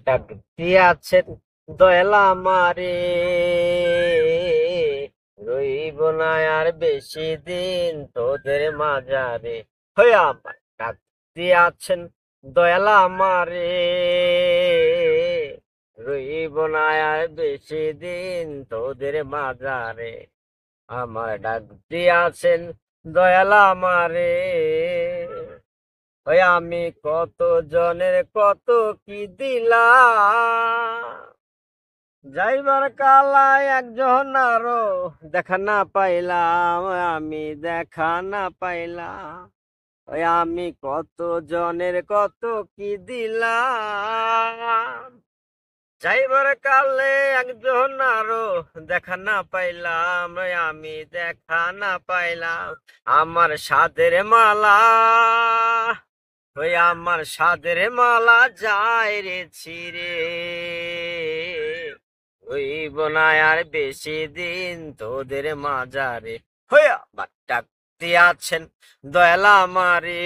ডাক দিয়াছেন দয়াল আমারে, রইব না আর বেশি দিন তোদের মাঝারে। হয়ে আমার ডাক দিয়াছেন দয়াল আমারে, রইব না আর বেশি দিন তোদের মাঝারে। আমার ডাক দিয়াছেন দয়াল আমারে, ওই আমি কত জনের কত কি দিলাম, যাইবার কালায় একজন আরো দেখা না পাইলাম, আমি দেখা না পাইলাম। ওই আমি কত জনের কত কি দিলাম, যাইবার কালে একজন আরো দেখা না পাইলাম, ওই আমি দেখা না পাইলাম। আমার সাধের মালা, ওই আমার সাধের মালা যায় রে ছিঁড়ে, রইব না আর বেশি দিন তোদের মাঝারে। হই আমার ডাক দিয়াছেন দয়াল আমারে,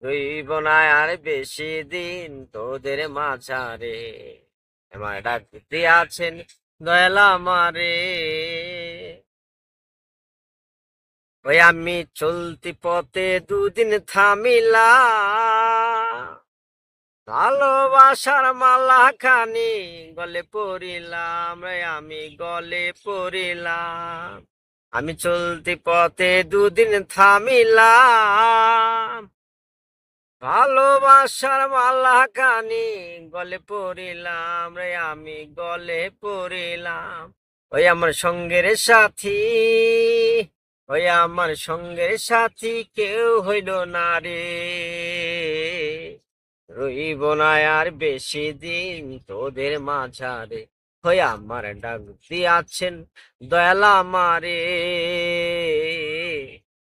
রইব না আর বেশি দিন তোদের মাঝারে। আমার ডাক দিয়াছেন দয়াল আমারে, ওই আমি চলতি পথে দুদিন থামিলাম, ভালোবাসার মালা খানি গলে পড়িলাম, আমি গলে পড়িলাম। আমি চলতি পথে দুদিন থামিলাম, ভালোবাসার মালা খানি গলে পড়িলাম, আমি গলে পড়িলাম। ওই আমার সঙ্গের সাথী, ওই আমার সঙ্গের সাথী কেউ হইল না রে, রইব না আর বেশি দিন তোদের মাঝারে। হই আমার ডাক দিয়াছেন দয়াল আমারে,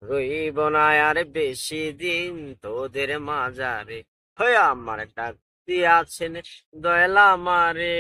রইব না আর বেশি দিন তোদের মাঝারে। হই আমার ডাক দিয়াছেন দয়াল আমারে।